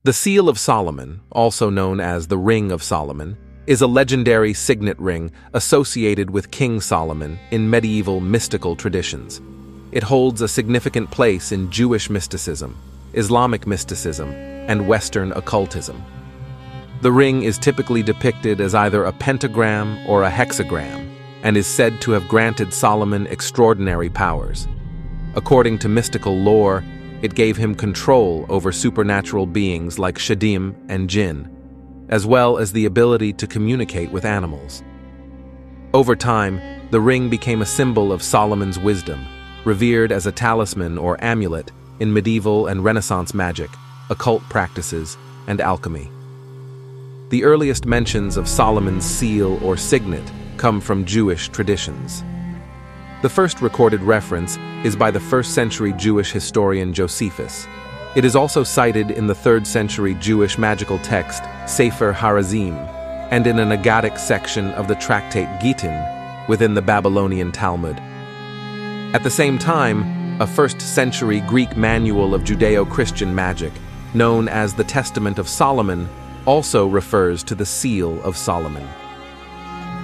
The Seal of Solomon, also known as the Ring of Solomon, is a legendary signet ring associated with King Solomon in medieval mystical traditions. It holds a significant place in Jewish mysticism, Islamic mysticism, and Western occultism. The ring is typically depicted as either a pentagram or a hexagram, and is said to have granted Solomon extraordinary powers. According to mystical lore, it gave him control over supernatural beings like Shadim and Jinn, as well as the ability to communicate with animals. Over time, the ring became a symbol of Solomon's wisdom, revered as a talisman or amulet in medieval and Renaissance magic, occult practices, and alchemy. The earliest mentions of Solomon's seal or signet come from Jewish traditions. The first recorded reference is by the 1st century Jewish historian Josephus. It is also cited in the 3rd century Jewish magical text Sefer Harazim and in an Aggadic section of the tractate Gittin within the Babylonian Talmud. At the same time, a 1st century Greek manual of Judeo-Christian magic, known as the Testament of Solomon, also refers to the Seal of Solomon.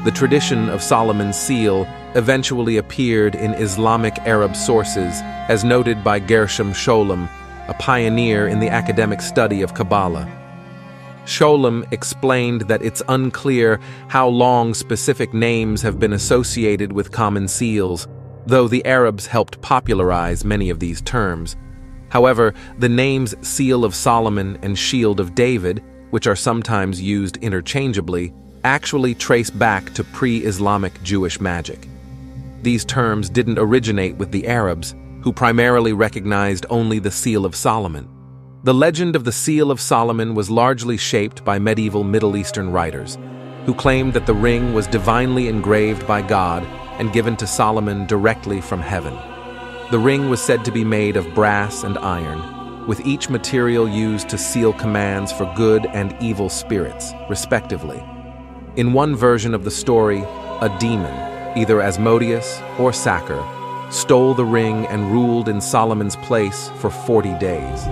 The tradition of Solomon's seal eventually appeared in Islamic Arab sources, as noted by Gershom Scholem, a pioneer in the academic study of Kabbalah. Scholem explained that it's unclear how long specific names have been associated with common seals, though the Arabs helped popularize many of these terms. However, the names Seal of Solomon and Shield of David, which are sometimes used interchangeably, actually trace back to pre-Islamic Jewish magic. These terms didn't originate with the Arabs, who primarily recognized only the Seal of Solomon. The legend of the Seal of Solomon was largely shaped by medieval Middle Eastern writers, who claimed that the ring was divinely engraved by God and given to Solomon directly from heaven. The ring was said to be made of brass and iron, with each material used to seal commands for good and evil spirits, respectively. In one version of the story, a demon, either Asmodeus or Sacher, stole the ring and ruled in Solomon's place for 40 days.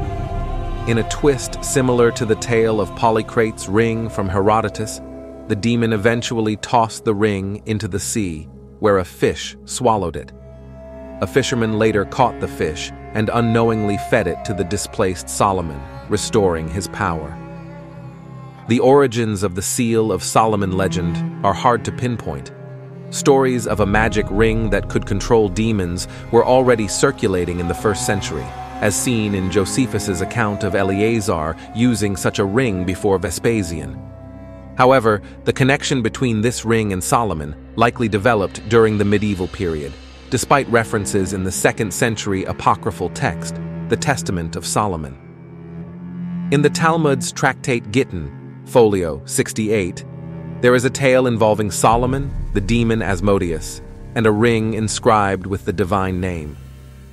In a twist similar to the tale of Polycrate's ring from Herodotus, the demon eventually tossed the ring into the sea, where a fish swallowed it. A fisherman later caught the fish and unknowingly fed it to the displaced Solomon, restoring his power. The origins of the Seal of Solomon legend are hard to pinpoint. Stories of a magic ring that could control demons were already circulating in the 1st century, as seen in Josephus's account of Eleazar using such a ring before Vespasian. However, the connection between this ring and Solomon likely developed during the medieval period, despite references in the 2nd century apocryphal text, the Testament of Solomon. In the Talmud's tractate Gittin, folio 68, there is a tale involving Solomon, the demon Asmodeus, and a ring inscribed with the divine name.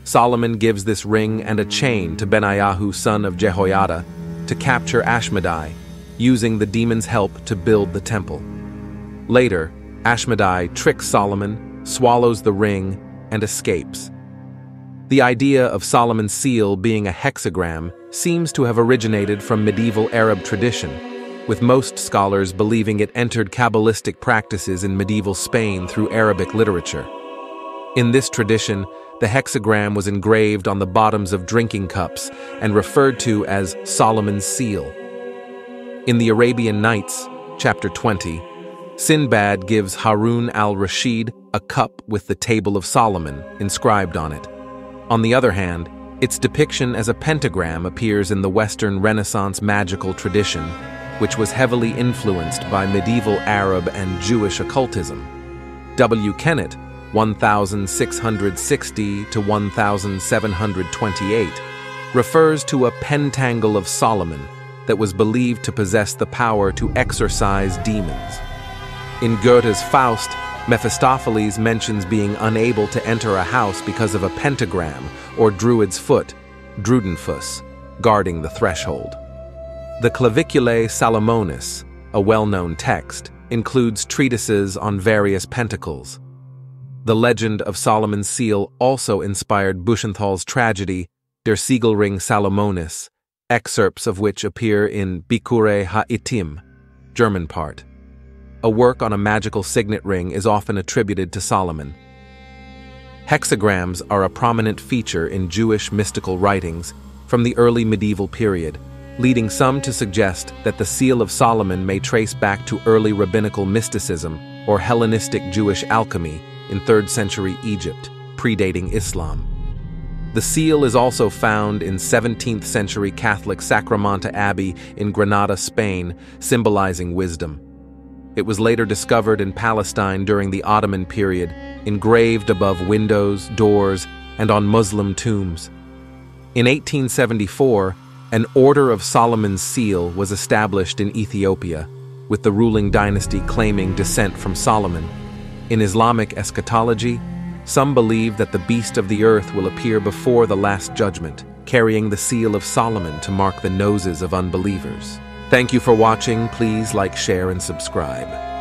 Solomon gives this ring and a chain to Benaiah, son of Jehoiada, to capture Ashmedai, using the demon's help to build the temple. Later, Ashmedai tricks Solomon, swallows the ring, and escapes. The idea of Solomon's seal being a hexagram seems to have originated from medieval Arab tradition, with most scholars believing it entered Kabbalistic practices in medieval Spain through Arabic literature. In this tradition, the hexagram was engraved on the bottoms of drinking cups and referred to as Solomon's seal. In the Arabian Nights, chapter 20, Sinbad gives Harun al-Rashid a cup with the Table of Solomon inscribed on it. On the other hand, its depiction as a pentagram appears in the Western Renaissance magical tradition, which was heavily influenced by medieval Arab and Jewish occultism. W. Kennett, 1660 to 1728, refers to a pentangle of Solomon that was believed to possess the power to exorcise demons. In Goethe's Faust, Mephistopheles mentions being unable to enter a house because of a pentagram or druid's foot, Drudenfuss, guarding the threshold. The Claviculae Salomonis, a well-known text, includes treatises on various pentacles. The legend of Solomon's seal also inspired Buchenthal's tragedy Der Siegelring Salomonis, excerpts of which appear in Bikure ha-Itim, German part. A work on a magical signet ring is often attributed to Solomon. Hexagrams are a prominent feature in Jewish mystical writings from the early medieval period, leading some to suggest that the Seal of Solomon may trace back to early rabbinical mysticism or Hellenistic Jewish alchemy in 3rd century Egypt, predating Islam. The seal is also found in 17th century Catholic Sacramento Abbey in Granada, Spain, symbolizing wisdom. It was later discovered in Palestine during the Ottoman period, engraved above windows, doors, and on Muslim tombs. In 1874, an Order of Solomon's Seal was established in Ethiopia, with the ruling dynasty claiming descent from Solomon. In Islamic eschatology, some believe that the beast of the earth will appear before the Last Judgment, carrying the Seal of Solomon to mark the noses of unbelievers. Thank you for watching. Please like, share, and subscribe.